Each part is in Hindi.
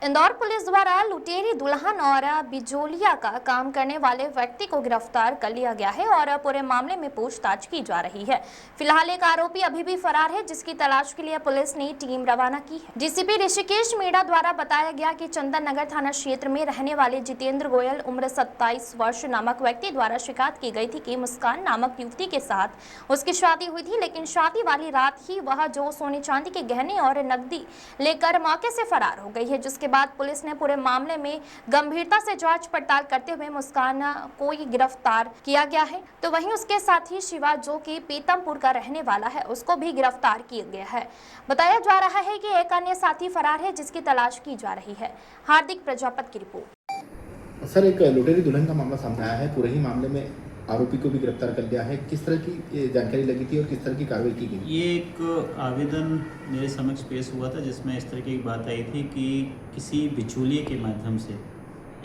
इंदौर पुलिस द्वारा लुटेरी दुल्हन और बिजोलिया का काम करने वाले व्यक्ति को गिरफ्तार कर लिया गया है और पूरे मामले में पूछताछ की जा रही है। फिलहाल एक आरोपी अभी भी फरार है, जिसकी तलाश के लिए पुलिस ने टीम रवाना की है। डीसीपी ऋषिकेश मीणा द्वारा बताया गया कि चंदन नगर थाना क्षेत्र में रहने वाले जितेंद्र गोयल उम्र 27 वर्ष नामक व्यक्ति द्वारा शिकायत की गई थी कि मुस्कान नामक युवती के साथ उसकी शादी हुई थी, लेकिन शादी वाली रात ही वह जो सोने चांदी के गहने और नकदी लेकर मौके से फरार हो गई है, जिसके बाद पुलिस ने पूरे मामले में गंभीरता से जांच पड़ताल करते हुए मुस्कान को गिरफ्तार किया गया है। तो वहीं उसके साथ ही शिवा, जो कि पीतमपुर का रहने वाला है, उसको भी गिरफ्तार किया गया है। बताया जा रहा है कि एक अन्य साथी फरार है, जिसकी तलाश की जा रही है। हार्दिक प्रजापत की रिपोर्ट। सर, एक लुटेरी दुल्हन का मामला सामने आया है। पूरे ही मामले में आरोपी को भी गिरफ्तार कर लिया है। किस तरह की जानकारी लगी थी और किस तरह की कार्रवाई की गई? ये एक आवेदन मेरे समक्ष पेश हुआ था, जिसमें इस तरह की एक बात आई थी कि किसी बिचौलिए के माध्यम से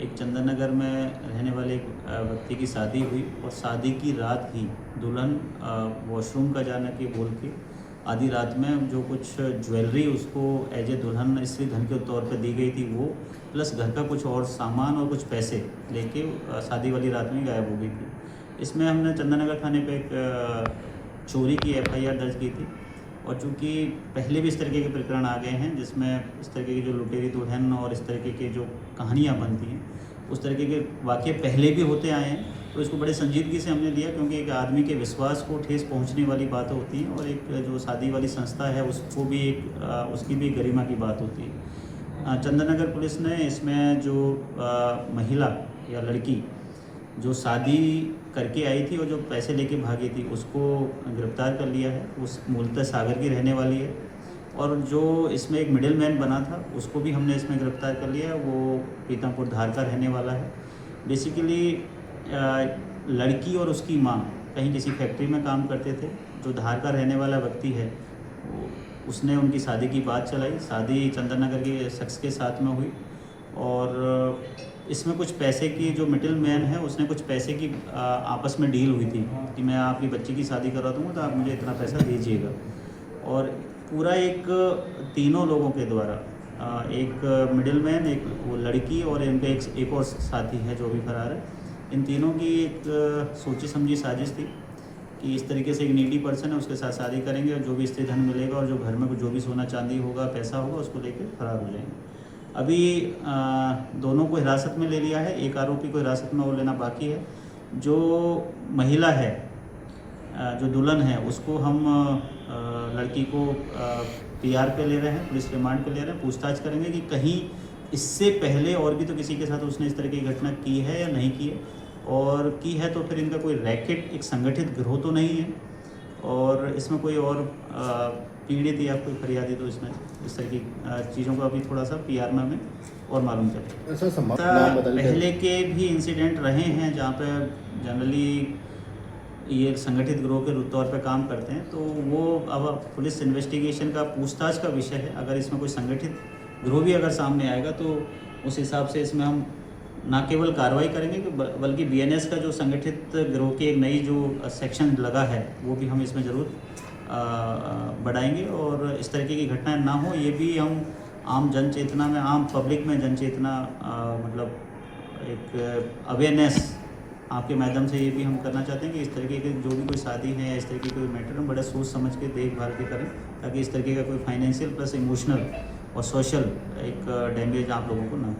एक चंदन नगर में रहने वाले एक व्यक्ति की शादी हुई और शादी की रात ही दुल्हन वॉशरूम का जाना के बोल के आधी रात में जो कुछ ज्वेलरी उसको एज ए दुल्हन स्त्री धन के तौर पर दी गई थी वो, प्लस घर का कुछ और सामान और कुछ पैसे लेके शादी वाली रात में गायब हो गई थी। इसमें हमने चंदन नगर थाने पे एक चोरी की FIR दर्ज की थी और चूँकि पहले भी इस तरीके के प्रकरण आ गए हैं जिसमें इस तरीके की जो लुटेरी दुल्हन और इस तरीके की जो कहानियाँ बनती हैं, उस तरीके के वाक़ये पहले भी होते आए हैं, तो इसको बड़े संजीदगी से हमने लिया, क्योंकि एक आदमी के विश्वास को ठेस पहुंचने वाली बात होती है और एक जो शादी वाली संस्था है उसको भी उसकी भी गरिमा की बात होती है। चंदन नगर पुलिस ने इसमें जो महिला या लड़की जो शादी करके आई थी और जो पैसे लेके भागी थी उसको गिरफ्तार कर लिया है। उस मूलतः सागर की रहने वाली है और जो इसमें एक मिडिल मैन बना था उसको भी हमने इसमें गिरफ्तार कर लिया है। वो पीतमपुर धार का रहने वाला है। बेसिकली लड़की और उसकी माँ कहीं किसी फैक्ट्री में काम करते थे। जो धार का रहने वाला व्यक्ति है उसने उनकी शादी की बात चलाई। शादी चंदन नगर के शख्स के साथ में हुई और इसमें कुछ पैसे की जो मिडिल मैन है उसने कुछ पैसे की आपस में डील हुई थी कि मैं आपकी बच्ची की शादी करा दूँगा तो आप मुझे इतना पैसा दीजिएगा। और पूरा एक तीनों लोगों के द्वारा एक मिडिल मैन, एक वो लड़की और इनका एक और साथी है जो भी फरार है, इन तीनों की एक सोची समझी साजिश थी कि इस तरीके से एक नीडी पर्सन है उसके साथ शादी करेंगे और जो भी स्त्री धन मिलेगा और जो घर में जो भी सोना चांदी होगा, पैसा होगा, उसको लेकर फरार हो जाएंगे। अभी दोनों को हिरासत में ले लिया है। एक आरोपी को हिरासत में और लेना बाकी है। जो महिला है, जो दुल्हन है, उसको हम लड़की को PR पे ले रहे हैं, पुलिस रिमांड पे ले रहे हैं। पूछताछ करेंगे कि कहीं इससे पहले और भी तो किसी के साथ उसने इस तरह की घटना की है या नहीं की है, और की है तो फिर इनका कोई रैकेट, एक संगठित गिरोह तो नहीं है और इसमें कोई और पीड़ित या कोई फरियादी तो इसमें इस तरह की चीज़ों को अभी थोड़ा सा PR में हमें और मालूम चले। पहले के भी इंसिडेंट रहे हैं जहाँ पे जनरली ये संगठित गिरोह के तौर पे काम करते हैं, तो वो अब पुलिस इन्वेस्टिगेशन का, पूछताछ का विषय है। अगर इसमें कोई संगठित गिरोह भी अगर सामने आएगा तो उस हिसाब से इसमें हम ना केवल कार्रवाई करेंगे बल्कि BNS का जो संगठित गिरोह की एक नई जो सेक्शन लगा है वो भी हम इसमें ज़रूर बढ़ाएंगे और इस तरीके की घटनाएं ना हो, ये भी हम आम जन चेतना में, आम पब्लिक में जन चेतना मतलब एक अवेयरनेस आपके माध्यम से ये भी हम करना चाहते हैं कि इस तरीके के जो भी कोई शादी है या इस तरीके के कोई मैटर हम बड़े सोच समझ के देखभाल के करें, ताकि इस तरीके का कोई फाइनेंशियल प्लस इमोशनल और सोशल एक डैमेज आप लोगों को ना हो।